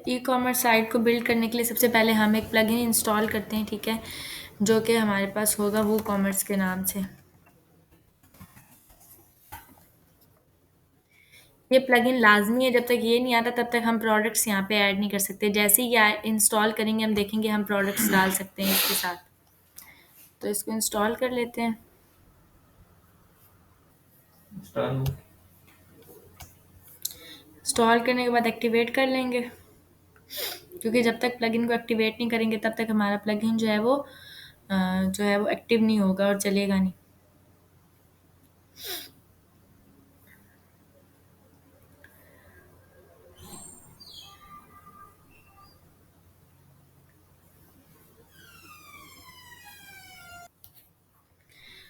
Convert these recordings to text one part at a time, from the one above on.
E commerce site को build करने के लिए सबसे पहले हम एक प्लगइन इंस्टॉल करते हैं, ठीक है, जो कि हमारे पास होगा वो कॉमर्स के नाम से। ये प्लगइन लाजमी है, जब तक ये नहीं आता तब तक हम प्रोडक्ट्स यहाँ पे ऐड नहीं कर सकते। जैसे ही ये इंस्टॉल करेंगे हम देखेंगे हम प्रोडक्ट्स डाल सकते हैं इसके साथ। तो इसको इंस्टॉल कर लेते हैं। इंस्टॉल करने के बाद एक्टिवेट कर लेंगे, क्योंकि जब तक प्लगइन को एक्टिवेट नहीं करेंगे तब तक हमारा प्लगइन जो है वो एक्टिव नहीं होगा और चलेगा नहीं।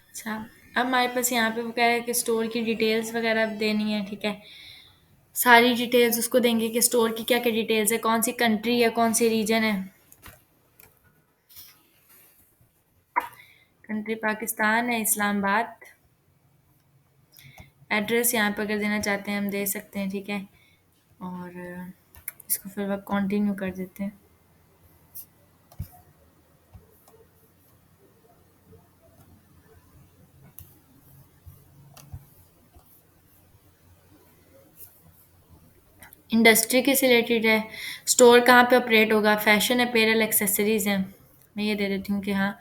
अच्छा, अब हमारे पास यहाँ पे वो कह रहा है कि स्टोर की डिटेल्स वगैरह देनी है, ठीक है। सारी डिटेल्स उसको देंगे कि स्टोर की क्या क्या डिटेल्स है, कौन सी कंट्री है, कौन सी रीजन है। कंट्री पाकिस्तान है, इस्लामाबाद। एड्रेस यहाँ पे अगर देना चाहते हैं हम दे सकते हैं, ठीक है। और इसको फिर वक्त कंटिन्यू कर देते हैं। इंडस्ट्री किस रिलेटेड है, स्टोर कहाँ पे ऑपरेट होगा, फैशन अपैरल एक्सेसरीज हैं। मैं ये दे देती हूँ कि हाँ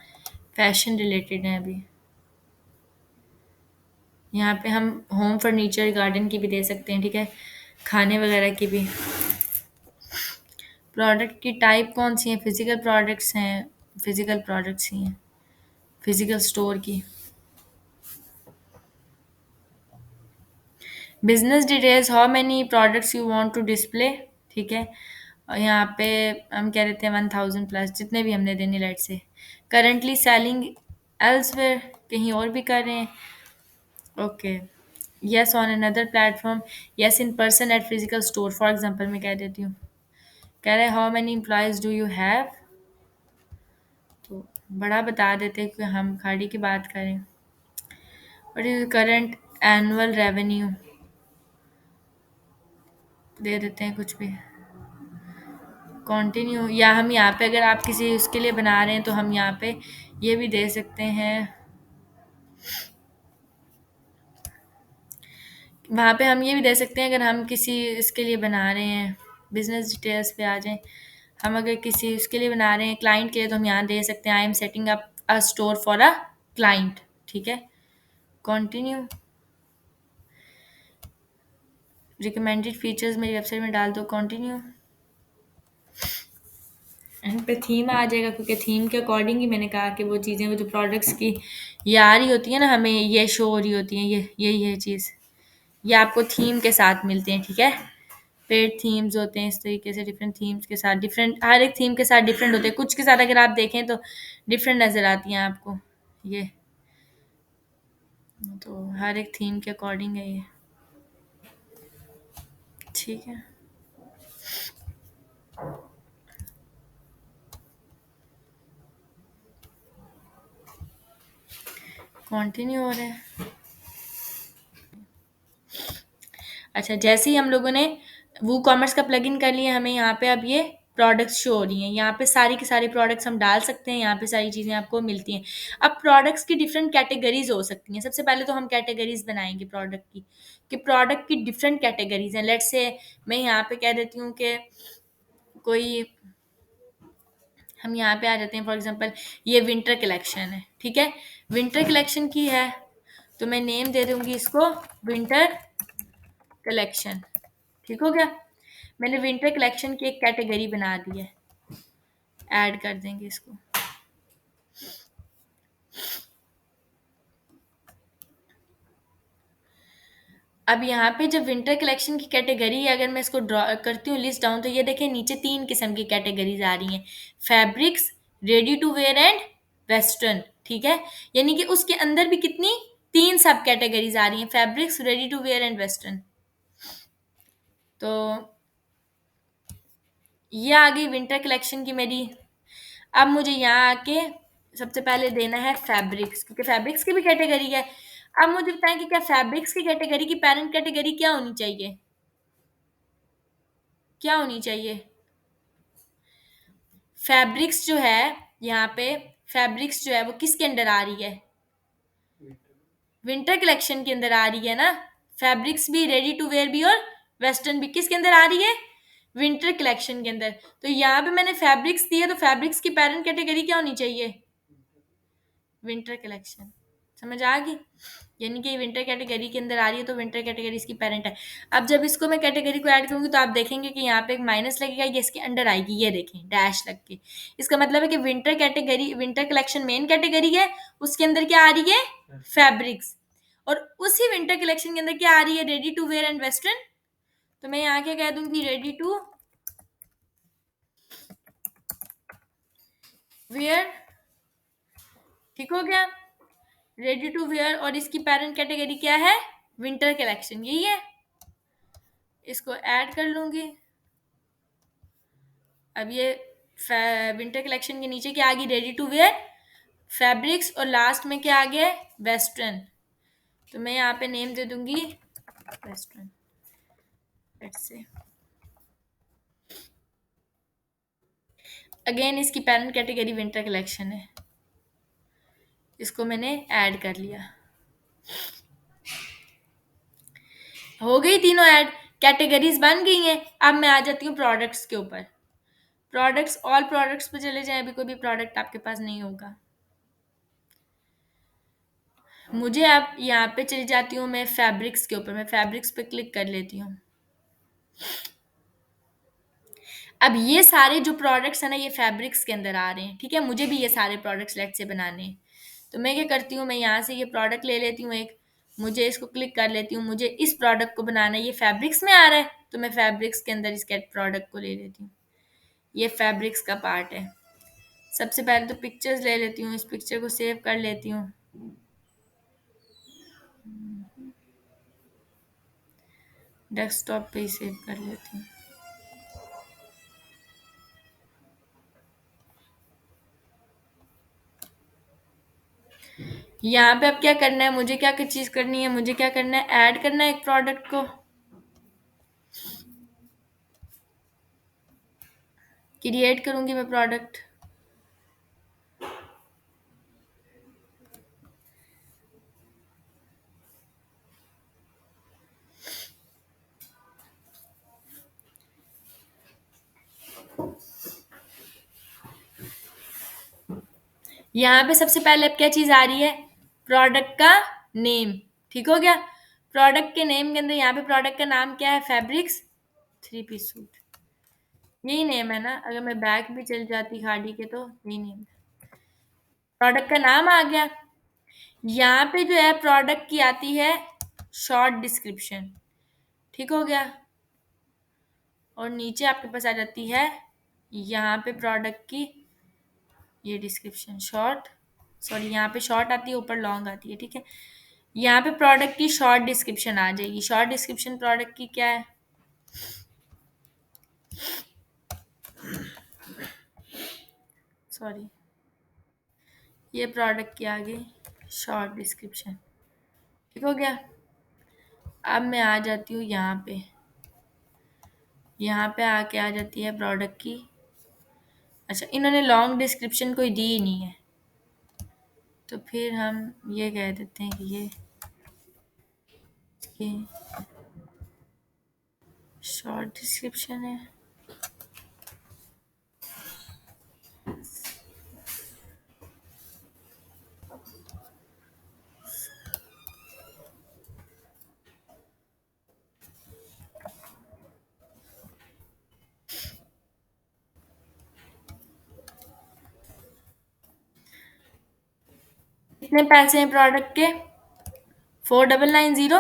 फैशन रिलेटेड है। अभी यहाँ पे हम होम फर्नीचर गार्डन की भी दे सकते हैं, ठीक है, खाने वगैरह की भी। प्रोडक्ट की टाइप कौन सी है, फिजिकल प्रोडक्ट्स हैं, फिजिकल प्रोडक्ट्स ही हैं, फिजिकल स्टोर की। Business details, how many products you want to display, ठीक है। और यहाँ पे हम कह रहे थे 1000 प्लस, जितने भी हमने देने लेट से। करंटली सेलिंग एल्सवेयर, कहीं और भी कर रहे हैं। Okay, yes on another platform, yes in person at physical store. For example मैं कह देती हूँ, कह रहे हैं how many employees do you have. तो बड़ा बता देते हैं कि हम खाड़ी की बात करें। What is current annual revenue, दे देते हैं कुछ भी। कंटिन्यू, या हम यहाँ पे अगर आप किसी उसके लिए बना रहे हैं तो हम यहाँ पे ये भी दे सकते हैं। वहाँ पे हम ये भी दे सकते हैं अगर हम किसी इसके लिए बना रहे हैं। बिजनेस डिटेल्स पे आ जाएं, हम अगर किसी उसके लिए बना रहे हैं क्लाइंट के लिए, तो हम यहाँ दे सकते हैं I am setting up a store for a client, ठीक है। कंटिन्यू, रिकमेंडेड फीचर्स मेरी वेबसाइट में डाल दो, कंटिन्यू। एंड पे थीम आ जाएगा, क्योंकि थीम के अकॉर्डिंग ही मैंने कहा कि वो चीज़ें वो जो प्रोडक्ट्स की ये आ रही होती है ना, हमें ये शो हो रही होती हैं, ये यही है चीज़। ये आपको थीम के साथ मिलते हैं, ठीक है। पेड थीम्स होते हैं इस तरीके से, डिफरेंट थीम्स के साथ, डिफरेंट हर एक थीम के साथ डिफरेंट होते हैं। कुछ के साथ अगर आप देखें तो डिफरेंट नज़र आती हैं आपको ये। तो हर एक थीम के अकॉर्डिंग है ये, ठीक है। कंटिन्यू हो रहा है। अच्छा, जैसे ही हम लोगों ने वो कॉमर्स का प्लगइन कर लिया, हमें यहाँ पे अब ये प्रोडक्ट्स शो हो रही हैं। यहाँ पे सारी की सारी प्रोडक्ट्स हम डाल सकते हैं, यहाँ पे सारी चीज़ें आपको मिलती हैं। अब प्रोडक्ट्स की डिफरेंट कैटेगरीज हो सकती हैं। सबसे पहले तो हम कैटेगरीज बनाएंगे प्रोडक्ट की, कि प्रोडक्ट की डिफरेंट कैटेगरीज हैं। लेट्स से मैं यहाँ पे कह देती हूँ कि कोई, हम यहाँ पे आ जाते हैं फॉर एग्जांपल ये विंटर कलेक्शन है, ठीक है। विंटर कलेक्शन की है तो मैं नेम दे दूंगी इसको विंटर कलेक्शन, ठीक हो गया। मैंने विंटर कलेक्शन की एक कैटेगरी बना दी है, ऐड कर देंगे इसको। अब यहाँ पे जब विंटर कलेक्शन की कैटेगरी है, अगर मैं इसको ड्रॉ करती हूँ लिस्ट डाउन, तो ये देखें नीचे 3 किस्म की कैटेगरीज आ रही हैं, fabrics, ready to wear and western, ठीक है। यानी कि उसके अंदर भी कितनी 3 सब कैटेगरीज आ रही हैं, fabrics, ready to wear and western. तो ये आ गई विंटर कलेक्शन की मेरी। अब मुझे यहाँ आके सबसे पहले देना है फैब्रिक्स, क्योंकि फैब्रिक्स की भी कैटेगरी है। अब मुझे बताएं कि क्या फैब्रिक्स की कैटेगरी की पेरेंट कैटेगरी क्या होनी चाहिए, क्या होनी चाहिए। फैब्रिक्स जो है, यहाँ पे फैब्रिक्स जो है वो किसके अंडर आ रही है? विंटर कलेक्शन के अंदर आ रही है ना। फैब्रिक्स भी, रेडी टू वेयर भी और वेस्टर्न भी किसके अंदर आ रही है? विंटर कलेक्शन के अंदर। तो यहाँ पे मैंने फैब्रिक्स दिया, तो फैब्रिक्स की पेरेंट कैटेगरी क्या होनी चाहिए? Winter collection. समझ आ गई? यानी कि विंटर कैटेगरी के अंदर आ रही है, तो विंटर कैटेगरी इसकी पेरेंट है। अब जब इसको मैं कैटेगरी को ऐड करूंगी तो आप देखेंगे कि यहाँ पे एक माइनस लगेगा, ये इसके अंडर आएगी, ये देखें डैश लग के। इसका मतलब है कि winter category, winter collection main category है, उसके अंदर क्या आ रही है? फैब्रिक्स। और उसी विंटर कलेक्शन के अंदर क्या आ रही है? Ready to wear and western. तो मैं यहाँ क्या कह दूंगी? Ready to wear. ठीक हो गया? रेडी टू वेयर, और इसकी पेरेंट कैटेगरी क्या है? विंटर कलेक्शन, यही है। इसको ऐड कर लूंगी। अब ये विंटर कलेक्शन के नीचे क्या आ गई? रेडी टू वेयर, फैब्रिक्स, और लास्ट में क्या आ गया? वेस्टर्न। तो मैं यहाँ पे नेम दे दूंगी वेस्टर्न। से अगेन इसकी पेरेंट कैटेगरी विंटर कलेक्शन है, इसको मैंने ऐड कर लिया। हो गई तीनों ऐड, कैटेगरीज बन गई हैं। अब मैं आ जाती हूँ प्रोडक्ट्स के ऊपर। प्रोडक्ट्स, ऑल प्रोडक्ट्स पे चले जाएं, अभी कोई भी प्रोडक्ट आपके पास नहीं होगा। मुझे अब यहाँ पे चली जाती हूँ मैं फैब्रिक्स के ऊपर, मैं फैब्रिक्स पे क्लिक कर लेती हूँ। अब ये सारे जो प्रोडक्ट्स हैं ना, ये फैब्रिक्स के अंदर आ रहे हैं, ठीक है। मुझे भी ये सारे प्रोडक्ट्स लेट से बनाने हैं, तो मैं क्या करती हूँ, मैं यहाँ से ये प्रोडक्ट ले लेती हूँ एक, मुझे इसको क्लिक कर लेती हूँ, मुझे इस प्रोडक्ट को बनाना है, ये फैब्रिक्स में आ रहा है, तो मैं फैब्रिक्स के अंदर इस प्रोडक्ट को ले लेती हूँ। ये फैब्रिक्स का पार्ट है। सबसे पहले तो पिक्चर्स ले लेती हूँ, इस पिक्चर को सेव कर लेती हूँ। डेस्कटॉप पे ही सेव कर लेती हूँ। यहाँ पे अब क्या करना है, मुझे क्या क्या चीज़ करनी है, मुझे क्या करना है, ऐड करना है एक प्रोडक्ट को, क्रिएट करूंगी मैं प्रोडक्ट। यहाँ पे सबसे पहले अब क्या चीज़ आ रही है? प्रोडक्ट का नेम। ठीक हो गया? प्रोडक्ट के नेम के अंदर यहाँ पे प्रोडक्ट का नाम क्या है? फैब्रिक्स थ्री पीस सूट, यही नेम है ना। अगर मैं बैक भी चल जाती खाड़ी के, तो यही नेम, प्रोडक्ट का नाम आ गया। यहाँ पे जो है प्रोडक्ट की आती है शॉर्ट डिस्क्रिप्शन। ठीक हो गया? और नीचे आपके पास आ जाती है यहाँ पे प्रोडक्ट की ये डिस्क्रिप्शन, शॉर्ट, सॉरी यहाँ पे शॉर्ट आती है, ऊपर लॉन्ग आती है, ठीक है। यहाँ पे प्रोडक्ट की शॉर्ट डिस्क्रिप्शन आ जाएगी। शॉर्ट डिस्क्रिप्शन प्रोडक्ट की क्या है? सॉरी, ये प्रोडक्ट की आ गई शॉर्ट डिस्क्रिप्शन। ठीक हो गया? अब मैं आ जाती हूँ यहाँ पे, यहाँ पे आके आ जाती है प्रोडक्ट की, अच्छा इन्होंने लॉन्ग डिस्क्रिप्शन कोई दी ही नहीं है, तो फिर हम ये कह देते हैं कि ये इसकी शॉर्ट डिस्क्रिप्शन है। कितने पैसे हैं प्रोडक्ट के? 4990।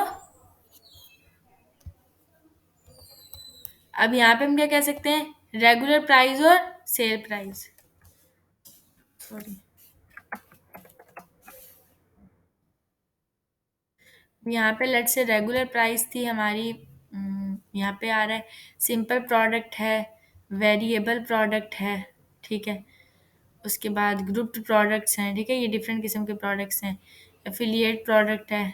अब यहाँ पे हम क्या कह सकते हैं? रेगुलर प्राइस और सेल प्राइस। सॉरी, यहाँ पे लेट से रेगुलर प्राइस थी हमारी, यहाँ पे आ रहा है सिंपल प्रोडक्ट है, वेरिएबल प्रोडक्ट है, ठीक है। उसके बाद ग्रुप्ड प्रोडक्ट्स हैं, ठीक है, ये डिफरेंट किस्म के प्रोडक्ट्स हैं। एफिलिएट प्रोडक्ट है,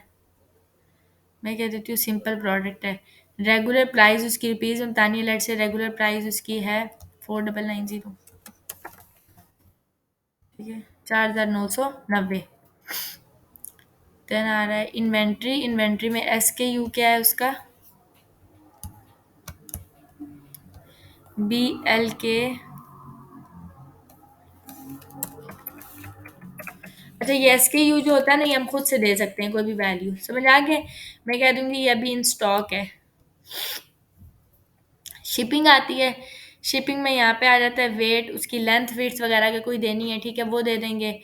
मैं कह देती हूँ सिंपल प्रोडक्ट है। रेगुलर प्राइस उसकी रुपीज़ में बतानी है, लेट से रेगुलर प्राइस उसकी है 4990। ठीक है, 4,990। देन आ रहा है इन्वेंट्री। इन्वेंट्री में SKU क्या है उसका? BLK। अच्छा, ये SKU जो होता है ना, ये हम खुद से दे सकते हैं कोई भी वैल्यू, समझ आ गए? मैं कह दूंगी ये अभी इन स्टॉक है। शिपिंग आती है। शिपिंग में यहाँ पे आ जाता है वेट, उसकी लेंथ वेट्स वगैरह का कोई देनी है, ठीक है, वो दे देंगे।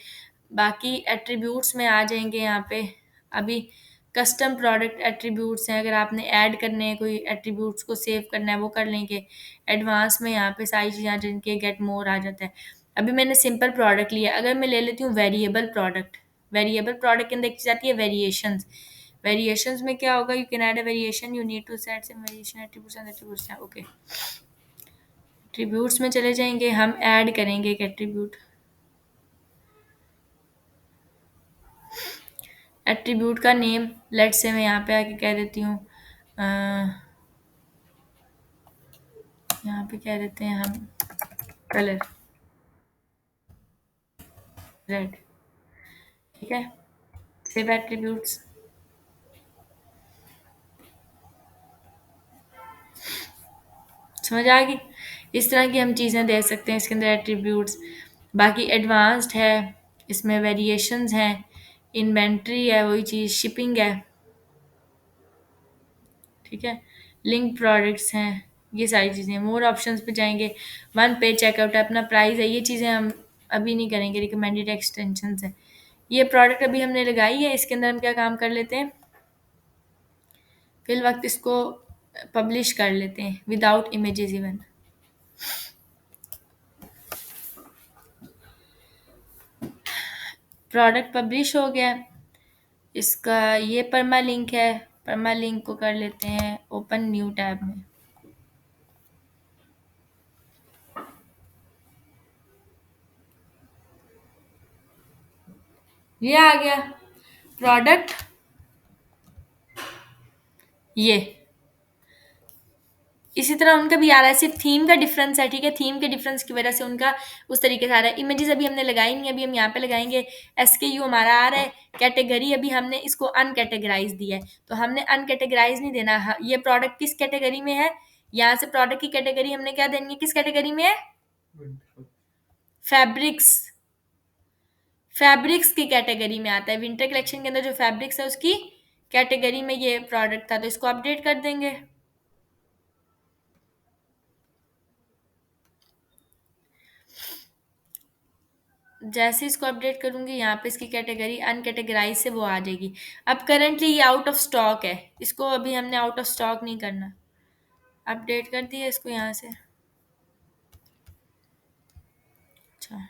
बाकी एट्रीब्यूट्स में आ जाएंगे यहाँ पे। अभी कस्टम प्रोडक्ट एट्रीब्यूट्स हैं, अगर आपने ऐड करने हैं कोई एट्रीब्यूट्स को सेव करना है वो कर लेंगे। एडवांस में यहाँ पे सारी चीज़ें आ जाएंगी, गेट मोर आ जाता है। अभी मैंने सिंपल प्रोडक्ट लिया, अगर मैं ले लेती हूँ वेरिएबल प्रोडक्ट। वेरिएबल प्रोडक्ट के अंदर एक चीज़ आती है वेरिएशंस। वेरिएशंस में क्या होगा? You can add a variation, you need to set some variation attributes and attributes. Okay, attributes में चले जाएंगे, हम ऐड करेंगे एक एट्रीब्यूट। एट्रीब्यूट का नेम लेट्स से मैं यहाँ पे आके कह देती हूँ, यहाँ पे कह देते हैं हम कलर रेड। ठीक है, सेव एट्रीब्यूट्स। समझ आ गई? इस तरह की हम चीज़ें दे सकते हैं इसके अंदर एट्रीब्यूट्स। बाकी एडवांस्ड है, इसमें वेरिएशंस हैं, इन्वेंट्री है, वही चीज़ शिपिंग है। ठीक है, लिंक प्रोडक्ट्स हैं, ये सारी चीज़ें। मोर ऑप्शंस पे जाएंगे, वन पेज चेकआउट है, अपना प्राइस है, ये चीज़ें हम अभी नहीं करेंगे। रिकमेंडेड एक्सटेंशंस है, ये प्रोडक्ट अभी हमने लगाई है, इसके अंदर हम क्या काम कर लेते हैं, फिल वक्त इसको पब्लिश कर लेते हैं without images even. Product publish हो गया। इसका ये परमा लिंक है, परमा लिंक को कर लेते हैं ओपन न्यू टैब में। ये आ गया प्रोडक्ट। ये इसी तरह उनका भी आ रहा है, सिर्फ थीम का डिफरेंस है। ठीक है, थीम के डिफरेंस की वजह से उनका उस तरीके से आ रहा है। इमेजेस अभी हमने लगाई नहीं, अभी हम यहाँ पे लगाएंगे। SKU हमारा आ रहा है, कैटेगरी अभी हमने इसको अनकैटेगराइज दिया है, तो हमने अनकैटेगराइज नहीं देना। ये प्रोडक्ट किस कैटेगरी में है, यहाँ से प्रोडक्ट की कैटेगरी हमने क्या देनी है, किस कैटेगरी में है? फैब्रिक्स। फैब्रिक्स की कैटेगरी में आता है, विंटर कलेक्शन के अंदर जो फैब्रिक्स है उसकी कैटेगरी में ये प्रोडक्ट था, तो इसको अपडेट कर देंगे। जैसे इसको अपडेट करूंगी, यहाँ पे इसकी कैटेगरी अनकैटेगराइज से वो आ जाएगी। अब करंटली ये आउट ऑफ स्टॉक है, इसको अभी हमने आउट ऑफ स्टॉक नहीं करना। अपडेट कर दिया इसको यहाँ से। अच्छा,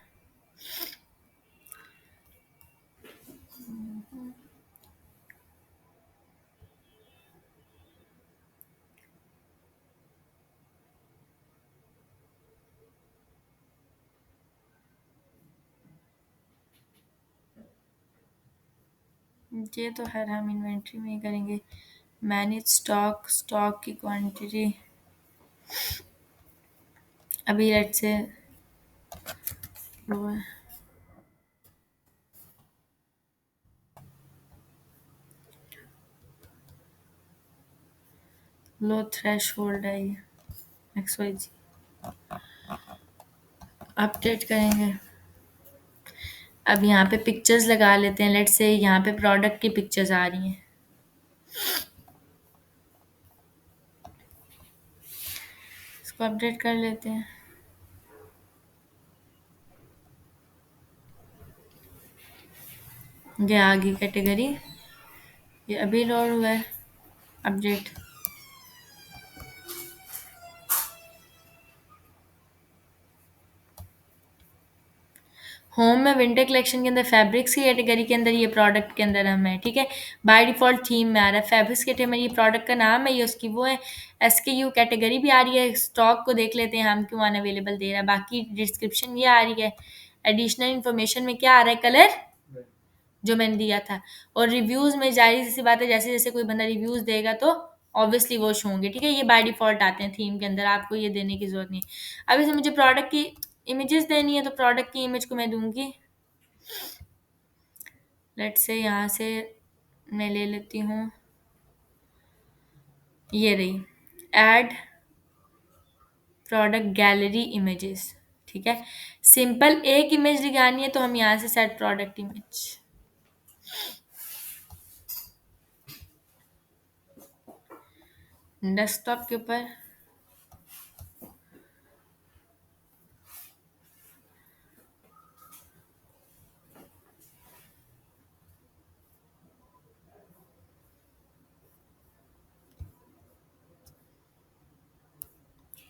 ये तो खैर हम इन्वेंट्री में ही करेंगे। मैनेज स्टॉक, स्टॉक की क्वांटिटी अभी लेट से लो है। लो थ्रेश होल्ड है ये, XYZ। अपडेट करेंगे। अब यहाँ पे पिक्चर्स लगा लेते हैं, लेट से यहाँ पे प्रोडक्ट की पिक्चर्स आ रही हैं, इसको अपडेट कर लेते हैं। ये आ गई कैटेगरी, ये अभी लोड हुआ है। अपडेट। होम में विंटर कलेक्शन के अंदर फैब्रिक्स की कैटेगरी के अंदर ये प्रोडक्ट के अंदर हम है। ठीक है, बाय डिफॉल्ट थीम में आ रहा है फैब्रिक्स कैटेगरी में, ये प्रोडक्ट का नाम है, ये उसकी वो है। SKU कैटेगरी भी आ रही है। स्टॉक को देख लेते हैं हम क्यों अनअवेलेबल दे रहा है। बाकी डिस्क्रिप्शन ये आ रही है। एडिशनल इन्फॉर्मेशन में क्या आ रहा है, कलर जो मैंने दिया था। और रिव्यूज़ में जाहिर सी बात है, जैसे जैसे कोई बंदा रिव्यूज़ देगा तो ऑब्वियसली वो शो होंगे। ठीक है, ये बाय डिफ़ॉल्ट आते हैं थीम के अंदर, आपको ये देने की ज़रूरत नहीं है। अब इसे मुझे प्रोडक्ट की इमेजेस देनी है, तो प्रोडक्ट की इमेज को मैं दूँगी लेट्स से यहाँ से मैं ले लेती हूँ, ये रही, ऐड प्रोडक्ट गैलरी इमेजेस। ठीक है, सिंपल एक इमेज दिखानी है तो हम यहाँ से सेट प्रोडक्ट इमेज, डेस्कटॉप के ऊपर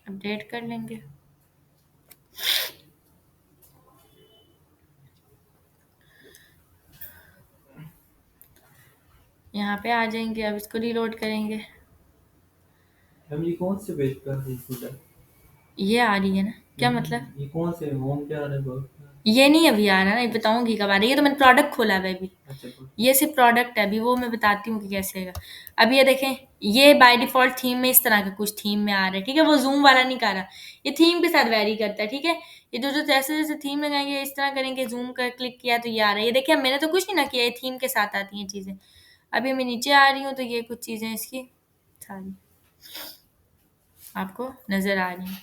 अपडेट कर लेंगे। यहाँ पे आ जाएंगे, अब इसको रीलोड करेंगे। हम ये कौन से पेज पर है स्कूटर? ये आ रही है ना, क्या मतलब? ये कौन से होम क्या आ रहा है बहुत? ये नहीं अभी आ रहा ना, ये बताऊंगी कब आ रहा है, ये तो मैंने प्रोडक्ट खोला है अभी। अच्छा तो ये सिर्फ प्रोडक्ट है, अभी वो मैं बताती हूँ कि कैसे है। अब ये देखें, ये बाय डिफॉल्ट थीम में इस तरह का कुछ थीम में आ रहा है, ठीक है, वो जूम वाला नहीं कर रहा, ये थीम के साथ वेरी करता है। ठीक है, ये जो जो जैसे जैसे थीम लगाएंगे इस तरह करेंगे, जूम कर क्लिक किया तो ये आ रहा है। ये देखिए, मैंने तो कुछ नहीं ना किया, ये थीम के साथ आती हैं चीज़ें। अभी मैं नीचे आ रही हूँ तो ये कुछ चीज़ें इसकी सारी आपको नज़र आ रही हैं।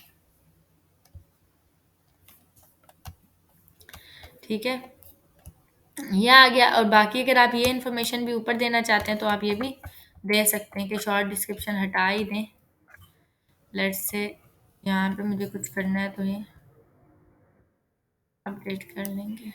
ठीक है, ये आ गया। और बाकी अगर आप ये इन्फॉर्मेशन भी ऊपर देना चाहते हैं तो आप ये भी दे सकते हैं कि शॉर्ट डिस्क्रिप्शन हटा ही दें। लेट्स से यहाँ पे मुझे कुछ करना है तो ये अपडेट कर लेंगे।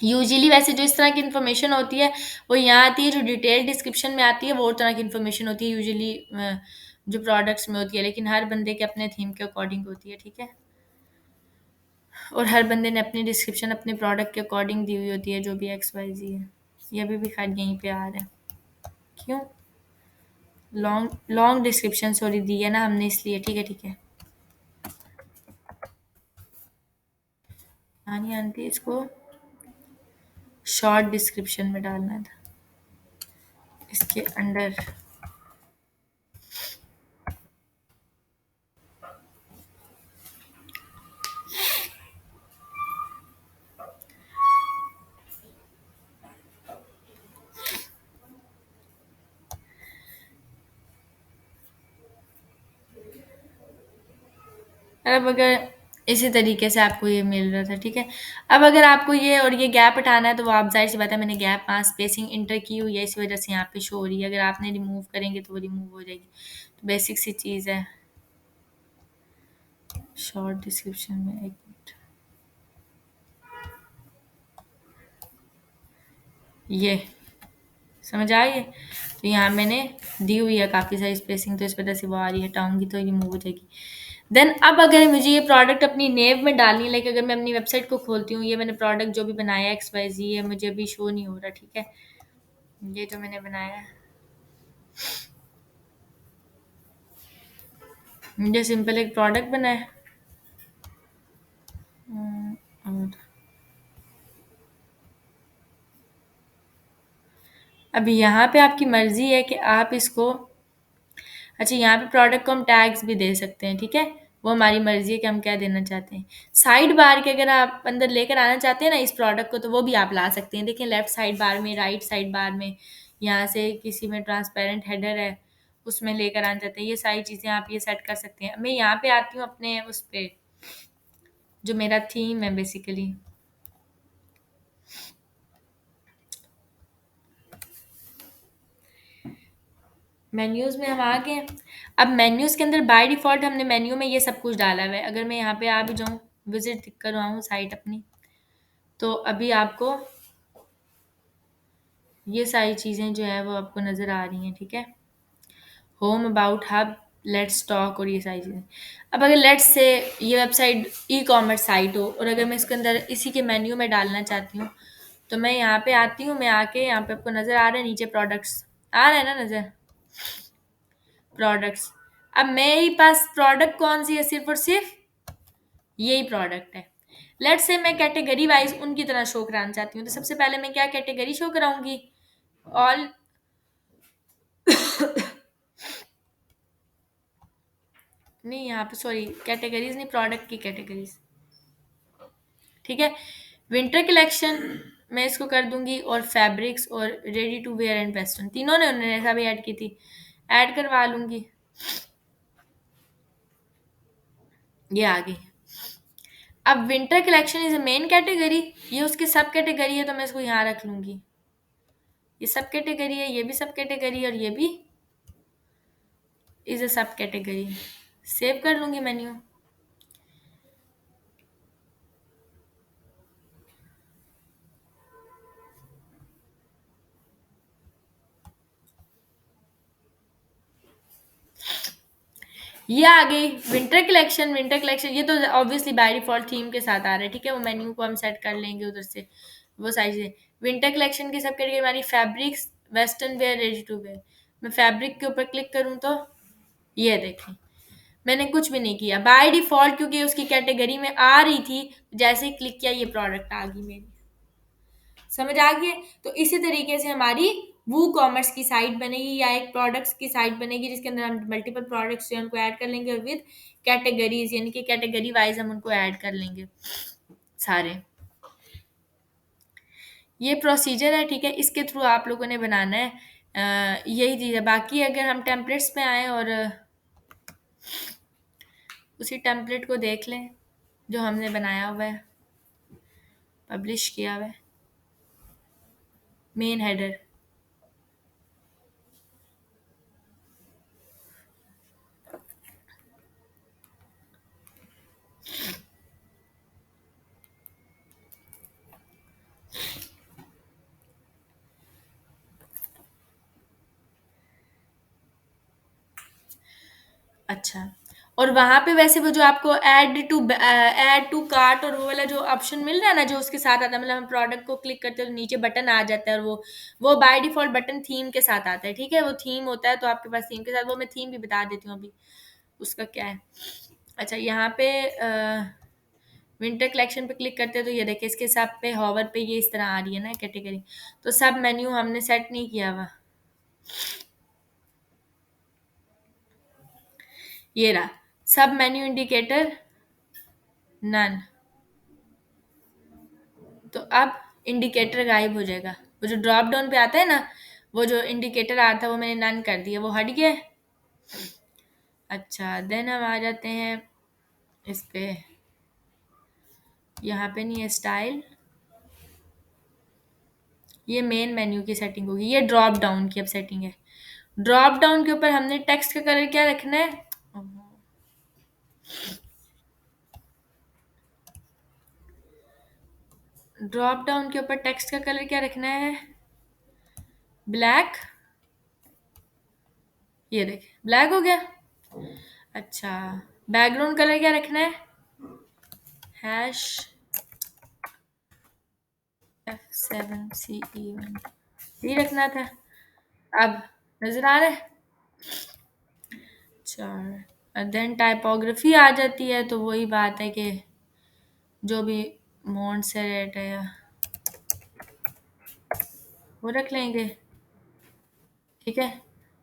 यूजुअली वैसे जो इस तरह की इन्फॉर्मेशन होती है वो यहाँ आती है, जो डिटेल डिस्क्रिप्शन में आती है वो और तरह की इन्फॉर्मेशन होती है यूजुअली, जो प्रोडक्ट्स में होती है, लेकिन हर बंदे के अपने थीम के अकॉर्डिंग होती है। ठीक है, और हर बंदे ने अपनी डिस्क्रिप्शन अपने प्रोडक्ट के अकॉर्डिंग दी हुई होती है, जो भी एक्स वाई जी है। ये अभी भी खैर यहीं पे आ रहा है, क्यों लॉन्ग लॉन्ग डिस्क्रिप्शन सॉरी दी है ना हमने इसलिए। ठीक है ठीक है, आनी आंटी इसको शॉर्ट डिस्क्रिप्शन में डालना था इसके अंडर। अब अगर इसी तरीके से आपको ये मिल रहा था, ठीक है। अब अगर आपको ये और ये गैप हटाना है तो वो आप ज़ाहिर सी बात है, मैंने गैप वहाँ स्पेसिंग इंटर की हुई है, इस वजह से यहाँ पे शो हो रही है। अगर आपने रिमूव करेंगे तो वो रिमूव हो जाएगी। तो बेसिक सी चीज़ है। शॉर्ट डिस्क्रिप्शन में एक मिनट, ये समझ आई है? तो यहाँ मैंने दी हुई है काफ़ी सारी स्पेसिंग, तो इस वजह से वो आ रही है, हटाऊँगी तो रिमूव हो जाएगी। देन अब अगर मुझे ये प्रोडक्ट अपनी नेव में डालनी है, लाइक अगर मैं अपनी वेबसाइट को खोलती हूँ, ये मैंने प्रोडक्ट जो भी बनाया एक्स वाई जी, ये मुझे अभी शो नहीं हो रहा। ठीक है, ये जो मैंने बनाया है, मुझे सिंपल एक प्रोडक्ट बना है। और अभी यहाँ पे आपकी मर्ज़ी है कि आप इसको, अच्छा यहाँ पे प्रोडक्ट को हम टैग्स भी दे सकते हैं। ठीक है, वो हमारी मर्ज़ी है कि हम क्या देना चाहते हैं। साइड बार के अगर आप अंदर लेकर आना चाहते हैं ना इस प्रोडक्ट को, तो वो भी आप ला सकते हैं। देखिए लेफ्ट साइड बार में, राइट साइड बार में, यहाँ से किसी में ट्रांसपेरेंट हेडर है उसमें लेकर आना चाहते हैं, ये सारी चीज़ें आप ये सेट कर सकते हैं। मैं यहाँ पे आती हूँ अपने उस पे, जो मेरा थीम है बेसिकली, मेन्यूज़ में हम आ गए हैं। अब मेन्यूज़ के अंदर बाय डिफ़ॉल्ट हमने मेन्यू में ये सब कुछ डाला हुआ है। अगर मैं यहाँ पे आ भी जाऊँ, विज़िट करवाऊँ साइट अपनी, तो अभी आपको ये सारी चीज़ें जो है वो आपको नज़र आ रही हैं। ठीक है, home, about, hub, let's talk और ये सारी चीज़ें। अब अगर लेट्स से ये वेबसाइट ई-कॉमर्स साइट हो और अगर मैं इसके अंदर इसी के मेन्यू में डालना चाहती हूँ, तो मैं यहाँ पे आती हूँ, मैं आके यहाँ पे आपको नज़र आ रहा है नीचे प्रोडक्ट्स, आ रहा है ना नज़र? प्रोडक्ट्स। अब मेरे पास प्रोडक्ट कौन सी है? सिर्फ़ और सिर्फ़ यही प्रोडक्ट है। लेट्स से मैं कैटेगरी वाइज़ उनकी तरह शो कराना चाहती हूँ, तो सबसे पहले मैं क्या कैटेगरी शो कराऊँगी? ऑल नहीं, यहाँ पे सॉरी, कैटेगरीज नहीं, प्रोडक्ट की कैटेगरीज। ठीक है, विंटर कलेक्शन मैं इसको कर दूंगी, और फैब्रिक्स और ready to wear and western तीनों ने उन्होंने ऐसा भी ऐड की थी, ऐड करवा लूंगी। ये आ गई। अब winter collection is a main category, ये उसकी सब कैटेगरी है, तो मैं इसको यहाँ रख लूंगी। ये सब कैटेगरी है, ये भी सब कैटेगरी है, और ये भी इज अ सब कैटेगरी। सेव कर लूंगी मेन्यू। ये आ गई विंटर कलेक्शन। विंटर कलेक्शन ये तो ऑब्वियसली बाय डिफॉल्ट थीम के साथ आ रहा है, ठीक है, वो मेन्यू को हम सेट कर लेंगे उधर से, वो सारी चीजें। विंटर कलेक्शन की सब कैटेगरी हमारी fabrics, western wear, ready to wear. मैं फैब्रिक के ऊपर क्लिक करूँ तो ये देखें, मैंने कुछ भी नहीं किया बाय डिफॉल्ट, क्योंकि उसकी कैटेगरी में आ रही थी। जैसे ही क्लिक किया, ये प्रोडक्ट आ गई मेरी। समझ आ गई है? तो इसी तरीके से हमारी वू कॉमर्स की साइट बनेगी, या एक प्रोडक्ट्स की साइट बनेगी, जिसके अंदर हम मल्टीपल प्रोडक्ट्स जो हैं उनको ऐड कर लेंगे, विद कैटेगरीज, यानी कि कैटेगरी वाइज हम उनको ऐड कर लेंगे सारे। ये प्रोसीजर है, ठीक है, इसके थ्रू आप लोगों ने बनाना है। यही चीज़ है। बाकी अगर हम टेम्पलेट्स पे आए और उसी टेम्पलेट को देख लें जो हमने बनाया हुआ है, पब्लिश किया हुआ है, मेन हेडर। अच्छा, और वहां पे वैसे वो जो आपको ऐड टू कार्ट और वो वाला जो ऑप्शन मिल रहा है ना, जो उसके साथ आता है, मतलब हम प्रोडक्ट को क्लिक करते हैं तो नीचे बटन आ जाता है, और वो बाय डिफॉल्ट बटन थीम के साथ आता है, ठीक है, वो थीम होता है, तो आपके पास थीम के साथ, वो मैं थीम भी बता देती हूँ अभी उसका क्या है। अच्छा, यहाँ पे विंटर कलेक्शन पे क्लिक करते हैं तो ये देखिए, इसके सब पे हॉवर पे ये इस तरह आ रही है ना कैटेगरी। तो सब मेन्यू हमने सेट नहीं किया हुआ। ये रहा सब मेन्यू इंडिकेटर, नन। तो अब इंडिकेटर गायब हो जाएगा। वो जो ड्रॉप डाउन पे आता है ना, वो जो इंडिकेटर आता है वो मैंने नन कर दिया, वो हट गया। अच्छा, देन हम आ जाते हैं इस पे, यहाँ पे नहीं है स्टाइल, ये मेन मेन्यू की सेटिंग होगी, ये ड्रॉप डाउन की अब सेटिंग है। ड्रॉप डाउन के ऊपर हमने टेक्स्ट का कलर क्या रखना है, ड्रॉप डाउन के ऊपर टेक्स्ट का कलर क्या रखना है, ब्लैक। ये देख ब्लैक हो गया। अच्छा, बैकग्राउंड कलर क्या रखना है, हैश F7CE1, यही रखना था। अब नजर आ रहा है। चार, देन टाइपोग्राफी आ जाती है, तो वही बात है कि जो भी मोन से रेट है वो रख लेंगे, ठीक है।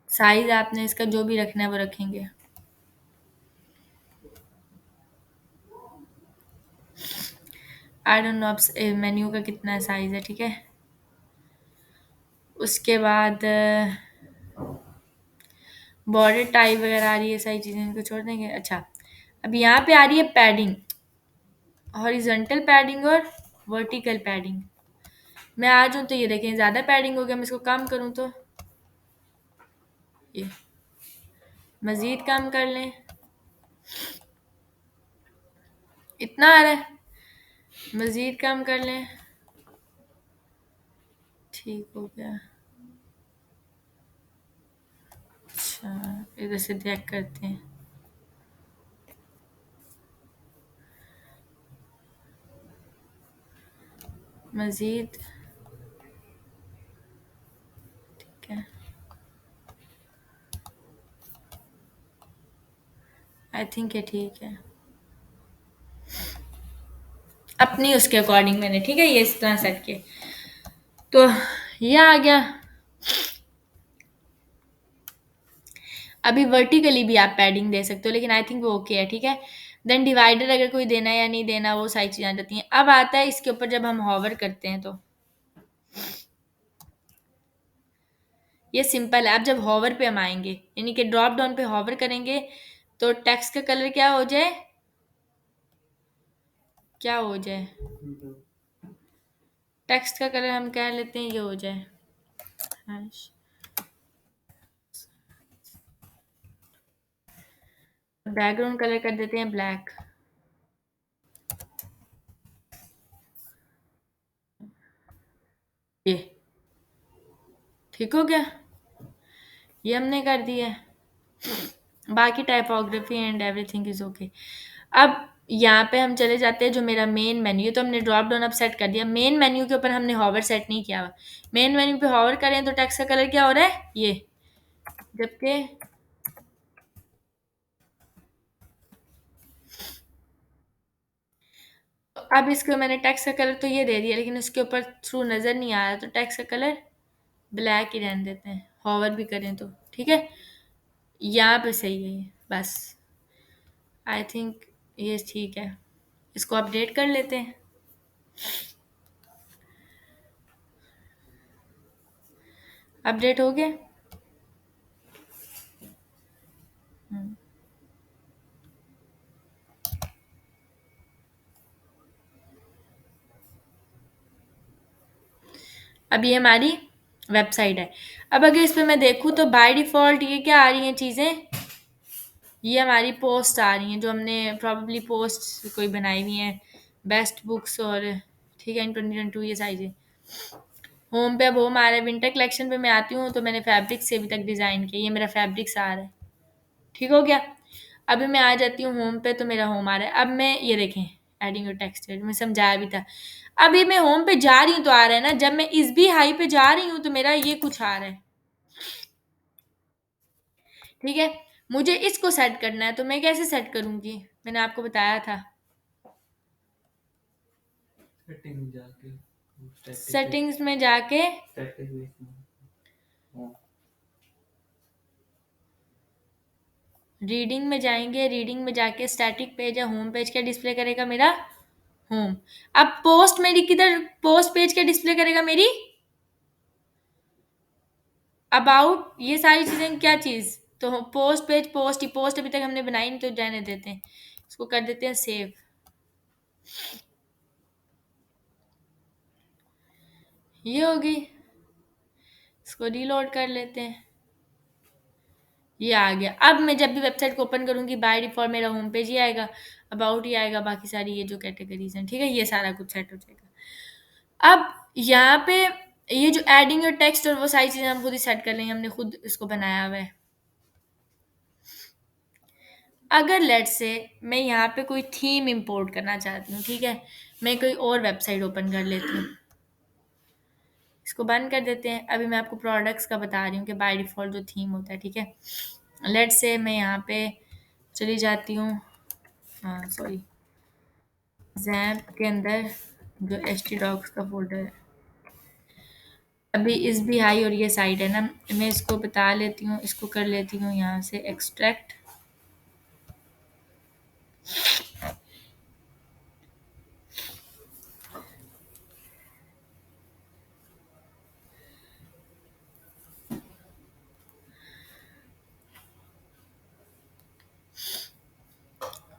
साइज आपने इसका जो भी रखना है वो रखेंगे। आई डोंट नो अब मेन्यू का कितना साइज है, ठीक है। उसके बाद बॉर्डर टाइप वगैरह आ रही है, सारी चीज़ें इनको छोड़ देंगे। अच्छा, अब यहाँ पे आ रही है पैडिंग, हॉरिजॉन्टल पैडिंग और वर्टिकल पैडिंग। मैं आ जाऊँ तो ये देखें ज़्यादा पैडिंग हो गया, मैं इसको कम करूँ तो ये मज़ीद कम कर लें, इतना आ रहा है, मज़ीद कम कर लें, ठीक हो गया। अच्छा, इधर से चेक करते हैं, मज़ीद, ठीक है, आई थिंक ये ठीक है अपनी उसके अकॉर्डिंग मैंने, ठीक है, ये इस तरह सेट किए, तो ये आ गया। अभी वर्टिकली भी आप पैडिंग दे सकते हो, लेकिन आई थिंक वो ओके है, ठीक है। देन डिवाइडर अगर कोई देना है या नहीं देना, वो सारी चीज़ें आ जाती हैं। अब आता है इसके ऊपर जब हम हॉवर करते हैं तो ये सिंपल है। अब जब हॉवर पे हम आएंगे, यानी कि ड्रॉप डाउन पे हॉवर करेंगे, तो टेक्स्ट का कलर क्या हो जाए, क्या हो जाए, टेक्स्ट का कलर हम कह लेते हैं ये हो जाए हैश। बैकग्राउंड कलर कर देते हैं ब्लैक। ये ठीक हो गया, ये हमने कर दिया है। बाकी typography and everything is okay. अब यहाँ पे हम चले जाते हैं जो मेरा मेन मेन्यू, तो हमने ड्रॉप डाउन अब सेट कर दिया। मेन मेन्यू के ऊपर हमने हॉवर सेट नहीं किया हुआ। मेन मेन्यू पे हॉवर करें तो टेक्स्ट का कलर क्या हो रहा है, ये। जबकि अब इसको मैंने टेक्स्ट का कलर तो ये दे दिया, लेकिन उसके ऊपर थ्रू नज़र नहीं आ रहा, तो टेक्स्ट का कलर ब्लैक ही रहने देते हैं, हॉवर भी करें तो ठीक है। यहाँ पे सही है ये, बस आई थिंक ये ठीक है। इसको अपडेट कर लेते हैं। अपडेट हो गया। हम्म। अब ये हमारी वेबसाइट है। अब अगर इस पे मैं देखूँ तो बाय डिफ़ॉल्ट ये क्या आ रही हैं चीज़ें, ये हमारी पोस्ट आ रही हैं जो हमने प्रॉबेबली पोस्ट कोई बनाई हुई हैं, बेस्ट बुक्स और ठीक है इन 2022 ये सारी चीज़ें। होम पे अब होम आ रहा है, विंटर कलेक्शन पे मैं आती हूँ तो मैंने फैब्रिक से अभी तक डिज़ाइन किया, ये मेरा फैब्रिक्स आ रहा है, ठीक हो गया। अभी मैं आ जाती हूँ होम पे तो मेरा होम आ रहा है। अब मैं ये देखें एडिंग योर टेक्स्ट मैं समझाया भी था। अभी मैं होम पे जा रही हूँ तो आ रहा है ना, जब मैं इस भी हाई पे जा रही हूँ तो मेरा ये कुछ आ रहा है, ठीक है। मुझे इसको सेट करना है तो मैं कैसे सेट करूँगी, मैंने आपको बताया था। सेटिंग में जाके स्टैटिक पे सेटिंग्स में जाके स्टैटिक पे हाँ रीडिंग में जाएंगे, रीडिंग में जाके स्टैटिक पेज या होम पेज क्या डिस्प्ले करेगा मेरा, होम। अब पोस्ट मेरी किधर, पोस्ट पेज क्या डिस्प्ले करेगा मेरी, अबाउट, ये सारी चीज़ें क्या चीज़, तो पोस्ट पेज पोस्ट ही पोस्ट अभी तक हमने बनाई नहीं तो जाने देते हैं, इसको कर देते हैं सेव। ये होगी, इसको रीलोड कर लेते हैं। ये आ गया। अब मैं जब भी वेबसाइट को ओपन करूंगी बाय डिफॉल्ट मेरा होम पेज ही आएगा, अबाउट ही आएगा, बाकी सारी ये जो कैटेगरीज हैं, ठीक है, ये सारा कुछ सेट हो जाएगा। अब यहाँ पे ये जो एडिंग और टेक्स्ट और वो सारी चीज़ें हम खुद ही सेट कर लेंगे, हमने खुद इसको बनाया हुआ है। अगर लेट से मैं यहाँ पे कोई थीम इंपोर्ट करना चाहती हूँ, ठीक है, मैं कोई और वेबसाइट ओपन कर लेती हूँ, इसको बंद कर देते हैं। अभी मैं आपको प्रोडक्ट्स का बता रही हूँ कि बाय डिफ़ॉल्ट जो थीम होता है, ठीक है। लेट से मैं यहाँ पे चली जाती हूँ, हाँ सॉरी, ज़ैम्प के अंदर जो एच टी डॉक्स का फ़ोल्डर है, अभी इस भी हाई और ये साइड है ना, मैं इसको बता लेती हूँ, इसको कर लेती हूँ यहाँ से एक्सट्रैक्ट।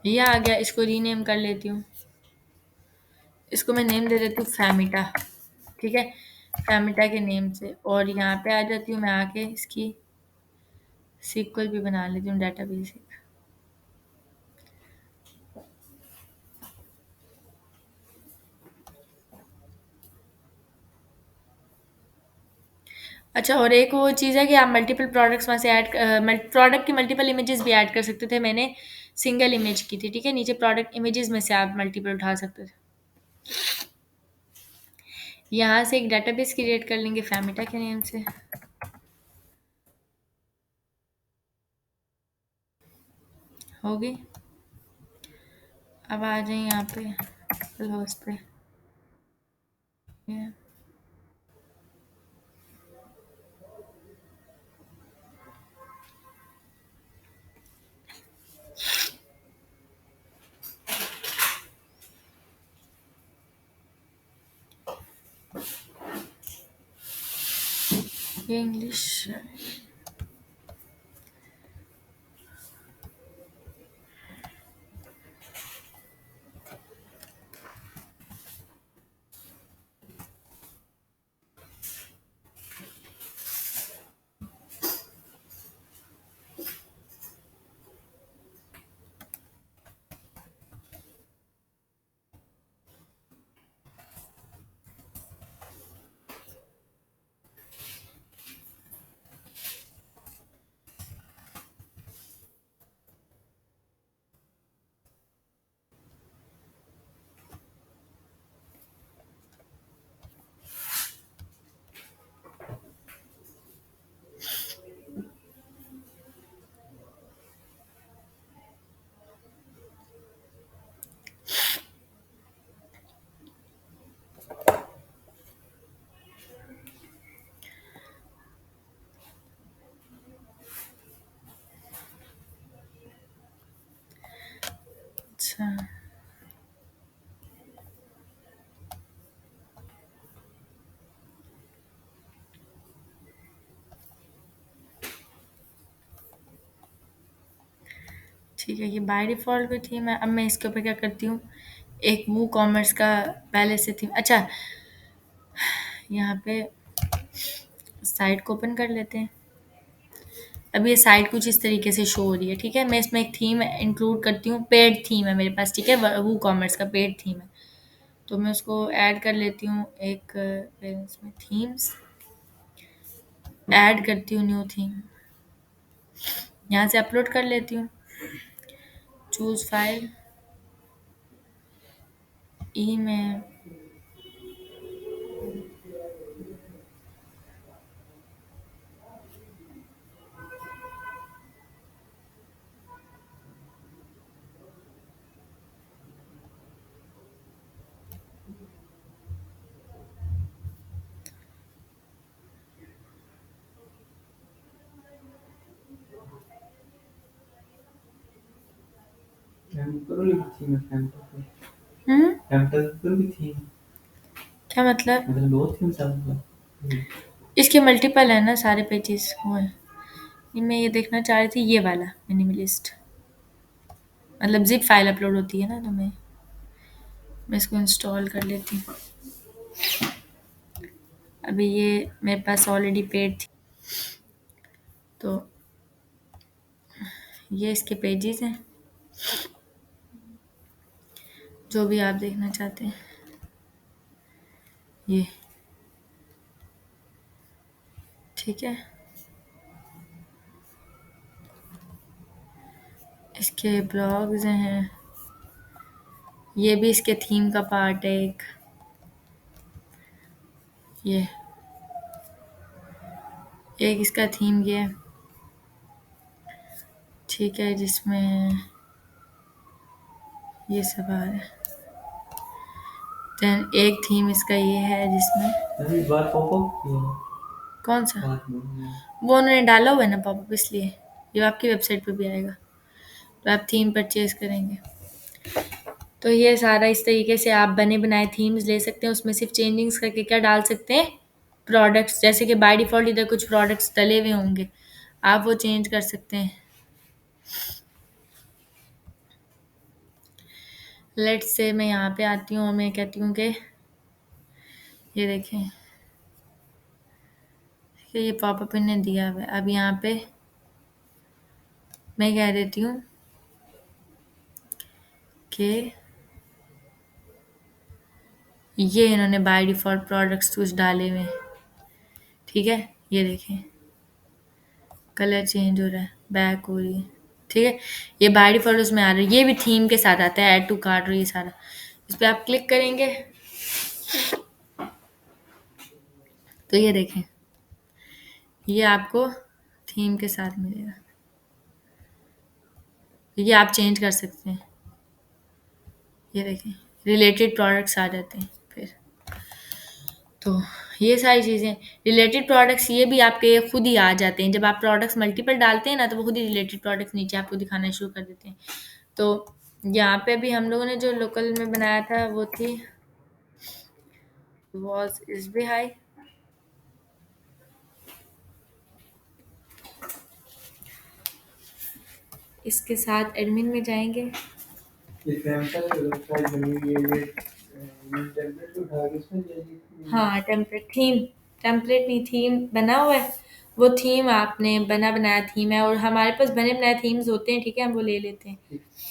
ये आ गया, इसको रीनेम कर लेती हूँ, इसको मैं नेम दे देती हूँ फैमिटा, ठीक है, फैमिटा के नेम से। और यहाँ पे आ जाती हूँ मैं, आके इसकी सीक्वल भी बना लेती हूँ, डाटाबेस। अच्छा, और एक वो चीज़ है कि आप मल्टीपल प्रोडक्ट्स वहाँ से ऐड प्रोडक्ट की मल्टीपल इमेजेस भी ऐड कर सकते थे, मैंने सिंगल इमेज की थी, ठीक है, नीचे प्रोडक्ट इमेजेस में से आप मल्टीपल उठा सकते थे। यहाँ से एक डाटाबेस क्रिएट कर लेंगे फैमिटा के नेम से, होगी। अब आ जाए यहाँ पे होस्ट पे, ये ये इंग्लिश। अच्छा, ठीक है, ये बाय डिफ़ॉल्ट भी थीम है। अब मैं इसके ऊपर क्या करती हूँ, एक वो कॉमर्स का पहले से थीम, अच्छा, यहाँ पे साइट को ओपन कर लेते हैं। अब ये साइट कुछ इस तरीके से शो हो रही है, ठीक है। मैं इसमें एक थीम इंक्लूड करती हूँ, पेड थीम है मेरे पास, ठीक है, वो कॉमर्स का पेड थीम है। तो मैं उसको ऐड कर लेती हूँ एक, इसमें थीम्स ऐड करती हूँ, न्यू थीम, यहाँ से अपलोड कर लेती हूँ, चूज़ फाइल, ई में, टेम्पररी थीम है, टेम्पररी। हम्म, टेम्पररी थीम क्या मतलब? मतलब दो थीम्स हैं मतलब। इसके मल्टीपल है ना सारे पेजेस वो है। ये मैं ये देखना चाह रही थी, ये वाला मिनिमलिस्ट, मतलब जिप फाइल अपलोड होती है ना, तो मैं इसको इंस्टॉल कर लेती हूँ। अभी ये मेरे पास ऑलरेडी पेड थी, तो ये इसके पेजेस हैं, जो भी आप देखना चाहते हैं। ये ठीक है, इसके ब्लॉग्स हैं, ये भी इसके थीम का पार्ट है एक, ये एक इसका थीम ये है, ठीक है, जिसमें ये सब आ रहा है। देन एक थीम इसका ये है जिसमें, अरे इस बार पॉपअप किया है। कौन सा? बात बोलना है। वो उन्होंने डाला हुआ है ना पॉपअप, इसलिए ये आपकी वेबसाइट पे भी आएगा, तो आप थीम परचेज करेंगे। तो ये सारा इस तरीके से आप बने बनाए थीम्स ले सकते हैं, उसमें सिर्फ चेंजिंग्स करके क्या डाल सकते हैं, प्रोडक्ट्स, जैसे कि बाय डिफ़ॉल्ट इधर कुछ प्रोडक्ट्स डले हुए होंगे, आप वो चेंज कर सकते हैं। लेट्स से मैं यहाँ पे आती हूँ और मैं कहती हूँ कि ये देखें कि ये पॉपअप इन्हें दिया हुआ है। अब यहाँ पे मैं कह देती हूँ कि ये इन्होंने बाय डिफ़ॉल्ट प्रोडक्ट्स कुछ डाले हुए हैं, ठीक है, ये देखें कलर चेंज हो रहा है, बैक हो रही है, ठीक है, ये बाय डिफ़ॉल्ट उसमें आ रहा है, ये भी थीम के साथ आता है, ऐड टू कार्ट और ये सारा। इस पे आप क्लिक करेंगे तो ये देखें, ये आपको थीम के साथ मिलेगा, ये आप चेंज कर सकते हैं, ये देखें रिलेटेड प्रोडक्ट्स आ जाते हैं फिर। तो ये सारी चीज़ें, रिलेटेड प्रोडक्ट्स ये भी आपके खुद ही आ जाते हैं, जब आप प्रोडक्ट्स मल्टीपल डालते हैं ना, तो वो खुद ही रिलेटेड प्रोडक्ट्स नीचे आपको दिखाना शुरू कर देते हैं। तो यहाँ पे भी हम लोगों ने जो लोकल में बनाया था वो थी, वॉज इज भी हाई, इसके साथ एडमिन में जाएंगे। ये फैमटा की वेबसाइट बनी हुई है, ये टेम्पलेट उठा के इसमें जाइए। हाँ, टेम्पलेट नहीं, थीम बना हुआ है। वो थीम आपने बना बनाया थीम है, और हमारे पास बने बनाए थीम्स होते हैं, ठीक है, हम वो ले लेते हैं।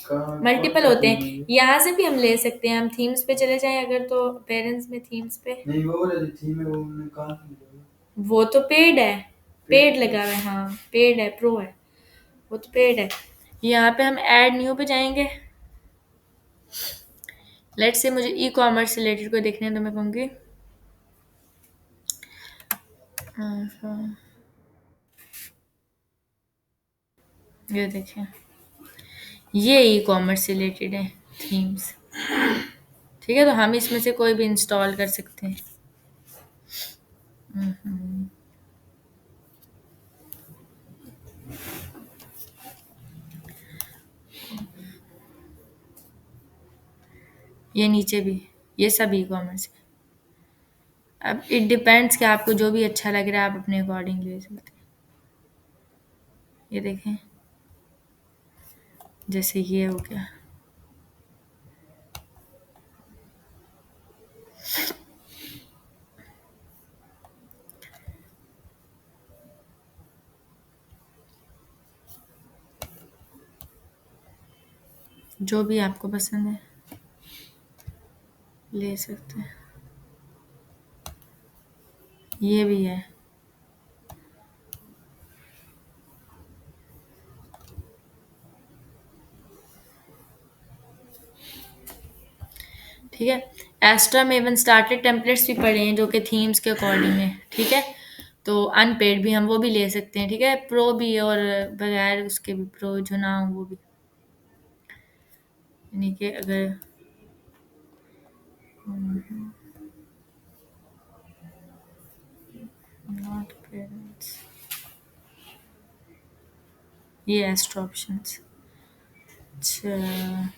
कौन मल्टीपल सा होते थीम हैं, है ये? यहाँ से भी हम ले सकते हैं। हम थीम्स पे चले जाएं अगर, तो पेरेंट्स में थीम्स पे। नहीं, वो वाला जो थीम है वो मैंने कहाँ से लिया? वो तो पेड है, पेड पेड है। लगा हुआ है, हाँ पेड है, प्रो है, वो तो पेड है। यहाँ पे हम ऐड न्यू पे जाएंगे। लेट्स से मुझे ई कॉमर्स से रिलेटेड को देखने हैं, तो मैं कहूँगी ये देखिए, ये ई कॉमर्स से रिलेटेड है थीम्स। ठीक है, तो हम इसमें से कोई भी इंस्टॉल कर सकते हैं। ये नीचे भी, ये सब ई कॉमर्स है। अब इट डिपेंड्स कि आपको जो भी अच्छा लग रहा है आप अपने अकॉर्डिंग ले सकते हैं। ये देखें, जैसे ये हो गया। जो भी आपको पसंद है ले सकते हैं। ये भी है। ठीक है, एस्ट्रा में इवन स्टार्टेड टेम्पलेट्स भी पड़े हैं जो कि थीम्स के अकॉर्डिंग है। ठीक है, तो अनपेड भी हम वो भी ले सकते हैं। ठीक है, प्रो भी और बगैर उसके भी, प्रो जो ना हो वो भी। यानी कि अगर नॉट पेरेंट्स, ये एस्ट्रा ऑप्शंस। अच्छा,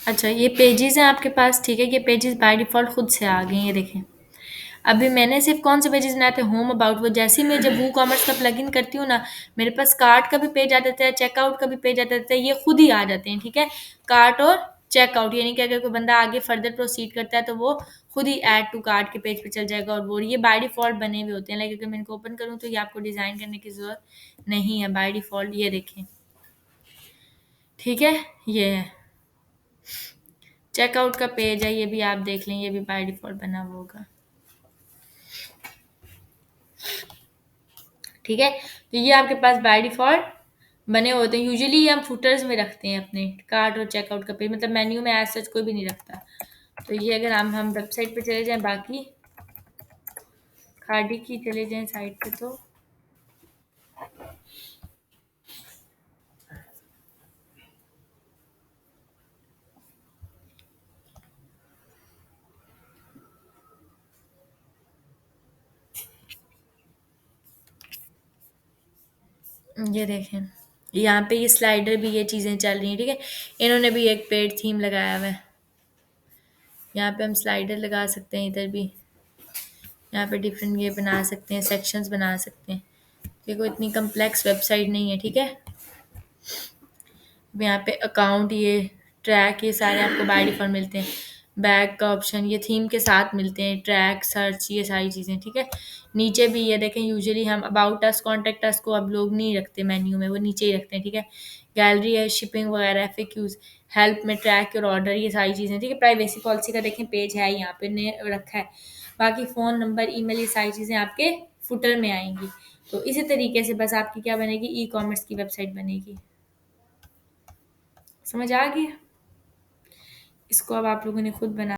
अच्छा, ये पेजेस हैं आपके पास। ठीक है, ये पेजेस बाय डिफ़ॉल्ट खुद से आ गए हैं, ये देखें। अभी मैंने सिर्फ़ कौन से पेजेस बनाए थे, होम, अबाउट। वो जैसे ही मैं जब वूकॉमर्स का प्लगइन करती हूँ ना, मेरे पास कार्ट का भी पेज आ जाता है, चेकआउट का भी पेज आ जाता है, ये खुद ही आ जाते हैं। ठीक है, कार्ट और चेकआउट, यानी कि अगर कोई बंदा आगे फर्दर प्रोसीड करता है तो वो खुद ही ऐड टू कार्ट के पेज पे चल जाएगा, और वो ये बाय डिफ़ॉल्ट बने हुए होते हैं। लाइक अगर मैं इनको ओपन करूँ तो ये आपको डिज़ाइन करने की ज़रूरत नहीं है, बाय डिफ़ॉल्ट ये देखें। ठीक है, ये है चेकआउट का पेज है, ये भी आप देख लें, ये भी बाय डिफ़ॉल्ट बना हुआ होगा। ठीक है, तो ये आपके पास बाय डिफ़ॉल्ट बने होते हैं। यूजुअली ये हम फुटर्स में रखते हैं अपने कार्ट और चेकआउट का पेज, मतलब मेन्यू में एज सच कोई भी नहीं रखता। तो ये अगर हम वेबसाइट पे चले जाएँ, बाकी खाड़ी की चले जाएँ साइट पे, तो ये देखें, यहाँ पे ये स्लाइडर भी ये चीज़ें चल रही हैं। ठीक है, इन्होंने भी एक पेड थीम लगाया हुआ है। यहाँ पे हम स्लाइडर लगा सकते हैं, इधर भी यहाँ पे डिफरेंट ये बना सकते हैं, सेक्शंस बना सकते हैं। ये कोई इतनी कम्प्लेक्स वेबसाइट नहीं है। ठीक है, अब यहाँ पे अकाउंट, ये ट्रैक, ये सारे आपको बाय डिफ़ॉल्ट मिलते हैं। बैक का ऑप्शन ये थीम के साथ मिलते हैं, ट्रैक, सर्च, ये सारी चीज़ें। ठीक है, नीचे भी ये देखें, यूजुअली हम अबाउट अस, कॉन्टैक्ट अस को अब लोग नहीं रखते मेन्यू में, वो नीचे ही रखते हैं। ठीक है, गैलरी है, शिपिंग वगैरह, FAQs, हेल्प में ट्रैक योर ऑर्डर, ये सारी चीज़ें, ठीक है। प्राइवेसी पॉलिसी का देखें पेज है यहाँ पे ने रखा है। बाकी फ़ोन नंबर, ईमेल, ये सारी चीज़ें आपके फुटर में आएंगी। तो इसी तरीके से बस आपकी क्या बनेगी, ई-कॉमर्स की वेबसाइट बनेगी। समझ आ गई? इसको अब आप लोगों ने खुद बना